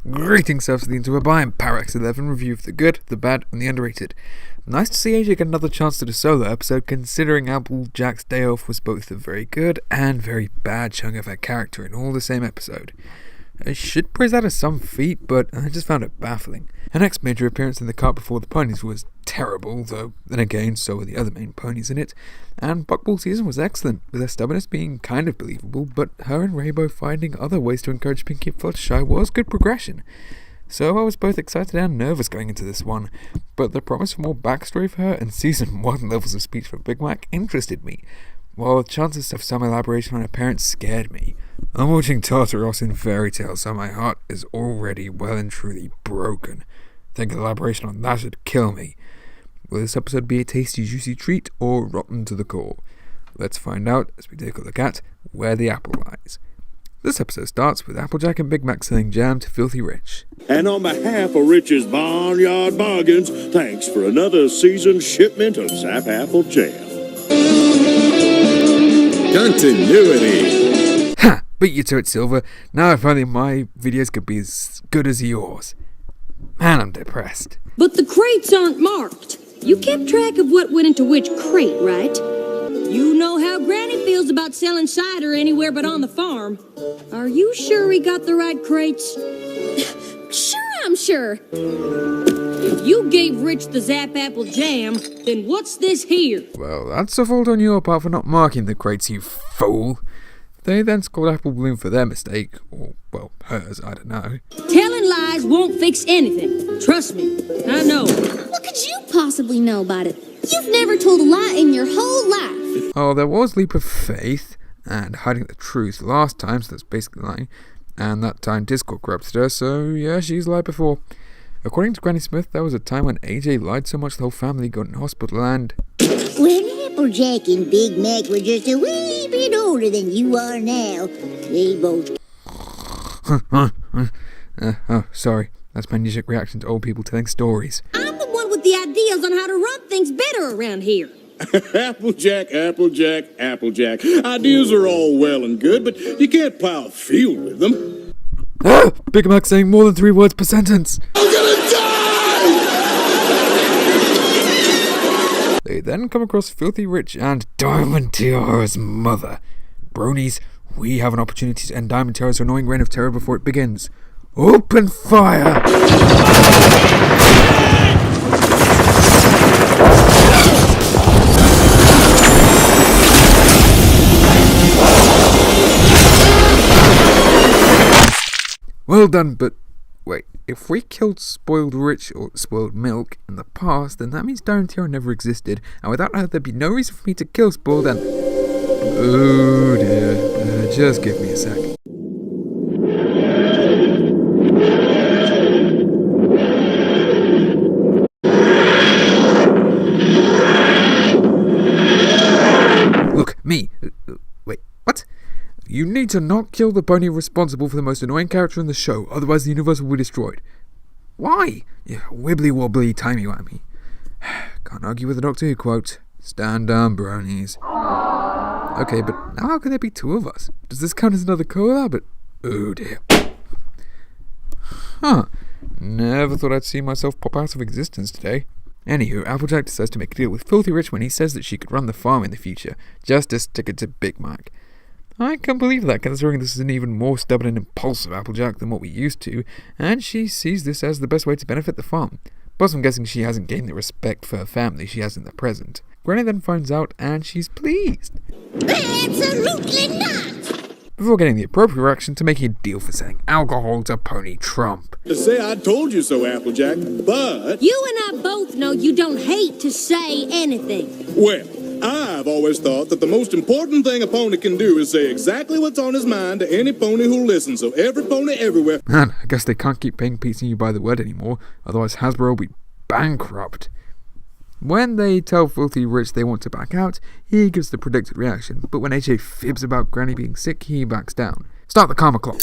Greetings, selves to the interweb. I am Parax11, review of the good, the bad, and the underrated. Nice to see AJ get another chance to do a solo episode, considering Applejack's day off was both a very good and very bad chunk of her character in all the same episode. I should praise that as some feat, but I just found it baffling. Her next major appearance in The Cart Before the Ponies was terrible, though then again so were the other main ponies in it, and Buckball season was excellent, with her stubbornness being kind of believable, but her and Rainbow finding other ways to encourage Pinkie and Fluttershy was good progression. So I was both excited and nervous going into this one, but the promise for more backstory for her and season 1 levels of speech for Big Mac interested me, while the chances of some elaboration on her parents scared me. I'm watching Tartaros in Fairy Tale, so my heart is already well and truly broken. Think elaboration on that would kill me. Will this episode be a tasty, juicy treat or rotten to the core? Let's find out as we take a look at Where the Apple Lies. This episode starts with Applejack and Big Mac selling jam to Filthy Rich. And on behalf of Rich's Barnyard Bargains, thanks for another seasoned shipment of Zap Apple Jam. Continuity. Ha! Beat you to it, Silver. Now if only my videos could be as good as yours. Man, I'm depressed. But the crates aren't marked. You kept track of what went into which crate, right? You know how Granny feels about selling cider anywhere but on the farm. Are you sure we got the right crates? Sure, I'm sure. If you gave Rich the Zap Apple Jam, then what's this here? Well, that's a fault on your part for not marking the crates, you fool. They then scored Apple Bloom for their mistake, or, well, hers, I don't know. Telling lies won't fix anything. Trust me, I know. What could you possibly know about it? You've never told a lie in your whole life. Oh, there was leap of faith, and hiding the truth last time, so that's basically lying. And that time Discord corrupted her, so yeah, she's lied before. According to Granny Smith, there was a time when AJ lied so much the whole family got in hospital and... When Applejack and Big Mac were just a wee bit older than you are now, they both... oh, sorry. That's my knee-jerk reaction to old people telling stories. I'm the one with the ideas on how to run things better around here. Applejack, Applejack, Applejack. Ideas are all well and good, but you can't plow a field with them. Ah! Big Mac saying more than 3 words per sentence. I'm gonna die! They then come across Filthy Rich and Diamond Tiara's mother. Bronies, we have an opportunity to end Diamond Tiara's annoying reign of terror before it begins. Open fire! Well done, but wait, if we killed Spoiled Rich or Spoiled Milk in the past, then that means Diamond Tiara never existed, and without her there'd be no reason for me to kill Spoiled and... Oh dear, just give me a sec. Look, me. Wait, what? You need to not kill the pony responsible for the most annoying character in the show, otherwise the universe will be destroyed. Why? Yeah, wibbly wobbly timey wimey. Can't argue with the Doctor Who quote. Stand down, bronies. Okay, but now how can there be 2 of us? Does this count as another collab? Oh dear. Huh. Never thought I'd see myself pop out of existence today. Anywho, Applejack decides to make a deal with Filthy Rich when he says that she could run the farm in the future, just to stick it to Big Mac. I can't believe that, considering this is an even more stubborn and impulsive Applejack than what we used to, and she sees this as the best way to benefit the farm. Plus, I'm guessing she hasn't gained the respect for her family she has in the present. Granny then finds out, and she's pleased. Absolutely not! Before getting the appropriate reaction to making a deal for selling alcohol to Pony Trump. To say I told you so, Applejack, but... You and I both know you don't hate to say anything. Well, I've always thought that the most important thing a pony can do is say exactly what's on his mind to any pony who listens, so every pony everywhere... Man, I guess they can't keep paying Pete and you by the word anymore, otherwise Hasbro will be bankrupt. When they tell Filthy Rich they want to back out, he gives the predicted reaction, but when AJ fibs about Granny being sick, he backs down. Start the karma clock.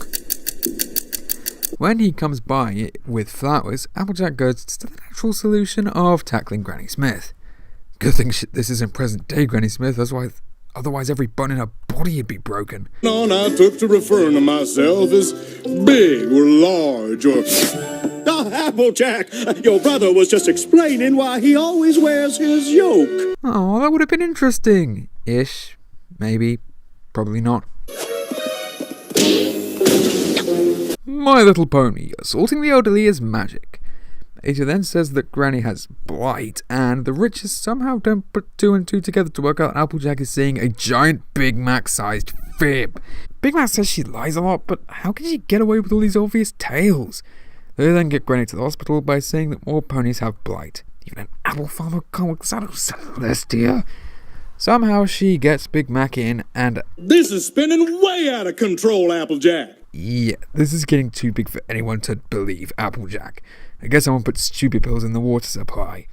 When he comes by with flowers, Applejack goes to the natural solution of tackling Granny Smith. Good thing this isn't present day Granny Smith, otherwise every bone in her body would be broken. On I took to referring to myself as big or large or... Oh, Applejack, your brother was just explaining why he always wears his yoke. Oh, that would have been interesting. Ish. Maybe. Probably not. My Little Pony. Assaulting the elderly is magic. Asia then says that Granny has blight, and the riches somehow don't put two and two together to work out Applejack is seeing a giant Big Mac-sized fib. Big Mac says she lies a lot, but how can she get away with all these obvious tales? They then get Granny to the hospital by saying that more ponies have blight. Even an apple farmer comics out of Celestia. Somehow she gets Big Mac in, and... This is spinning way out of control, Applejack. Yeah, this is getting too big for anyone to believe Applejack. I guess someone put stupid pills in the water supply.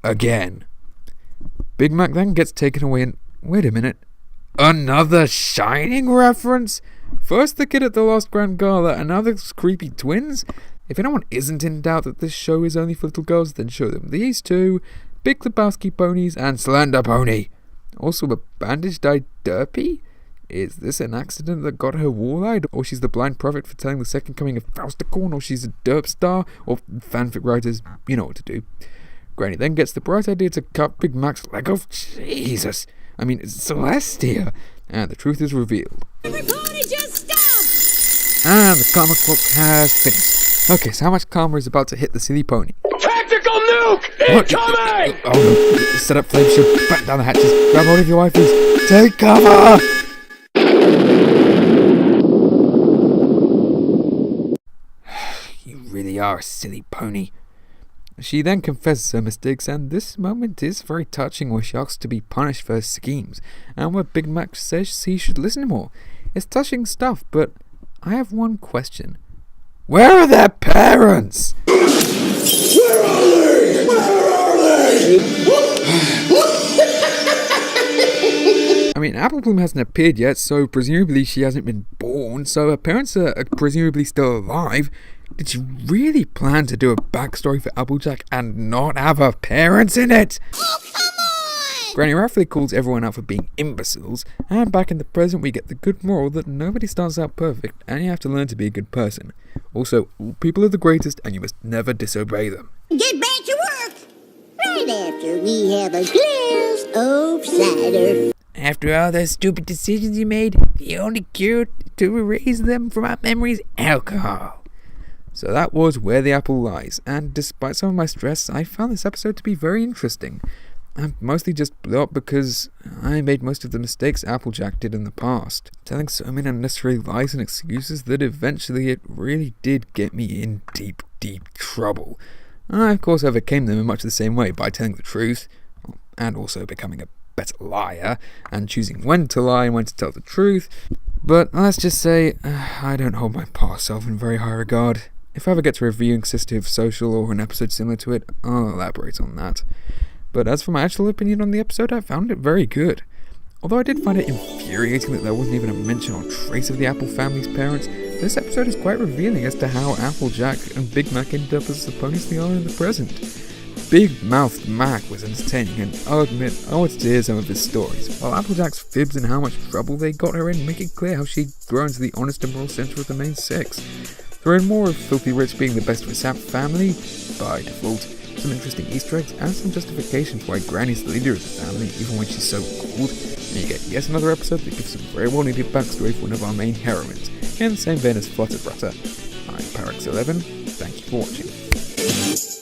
Again. Big Mac then gets taken away and... Wait a minute. Another Shining reference? First the kid at the Lost Grand Gala, and now the creepy twins? If anyone isn't in doubt that this show is only for little girls, then show them these two, Big Lebowski ponies and Slender Pony. Also a bandaged-eyed Derpy? Is this an accident that got her wall-eyed? Or she's the blind prophet for telling the second coming of Fausticorn? Or she's a derp star? Or fanfic writers, you know what to do. Granny then gets the bright idea to cut Big Mac's leg off. Jesus! I mean, it's Celestia! And the truth is revealed. Everybody just stop! And the comic book has finished. Okay, so how much karma is about to hit the silly pony? Tactical nuke incoming! Oh no, set up flame shield, batten down the hatches, grab hold of your wifeys, take cover! You really are a silly pony. She then confesses her mistakes, and this moment is very touching where she asks to be punished for her schemes, and where Big Mac says he should listen more. It's touching stuff, but I have one question. Where are their parents? Where are they? Where are they? I mean, Apple Bloom hasn't appeared yet, so presumably she hasn't been born, so her parents are presumably still alive. Did she really plan to do a backstory for Applejack and not have her parents in it? Oh, come on! Granny roughly calls everyone out for being imbeciles, and back in the present we get the good moral that nobody starts out perfect, and you have to learn to be a good person. Also, all people are the greatest, and you must never disobey them. Get back to work! Right after we have a glass of cider. After all those stupid decisions you made, the only cure to erase them from our memories is alcohol. So that was Where the Apple Lies, and despite some of my stress, I found this episode to be very interesting. I mostly just blew up because I made most of the mistakes Applejack did in the past, telling so many unnecessary lies and excuses that eventually it really did get me in deep, deep trouble. I, of course, overcame them in much the same way by telling the truth, and also becoming a better liar, and choosing when to lie and when to tell the truth. But let's just say, I don't hold my past self in very high regard. If I ever get to reviewing Sister of Social or an episode similar to it, I'll elaborate on that. But as for my actual opinion on the episode, I found it very good. Although I did find it infuriating that there wasn't even a mention or trace of the Apple family's parents, this episode is quite revealing as to how Applejack and Big Mac ended up as the ponies they are in the present. Big-mouthed Mac was entertaining, and I'll admit I wanted to hear some of his stories, while Applejack's fibs and how much trouble they got her in make it clear how she'd grown to the honest and moral centre of the main six. Throw in more of Filthy Rich being the best of his Sap family, by default, some interesting Easter eggs, and some justification for why Granny's the leader of the family, even when she's so old, and you get yet another episode that gives some very well needed backstory for one of our main heroines, in the same vein as Flutterbutter. I'm Parax11, thank you for watching.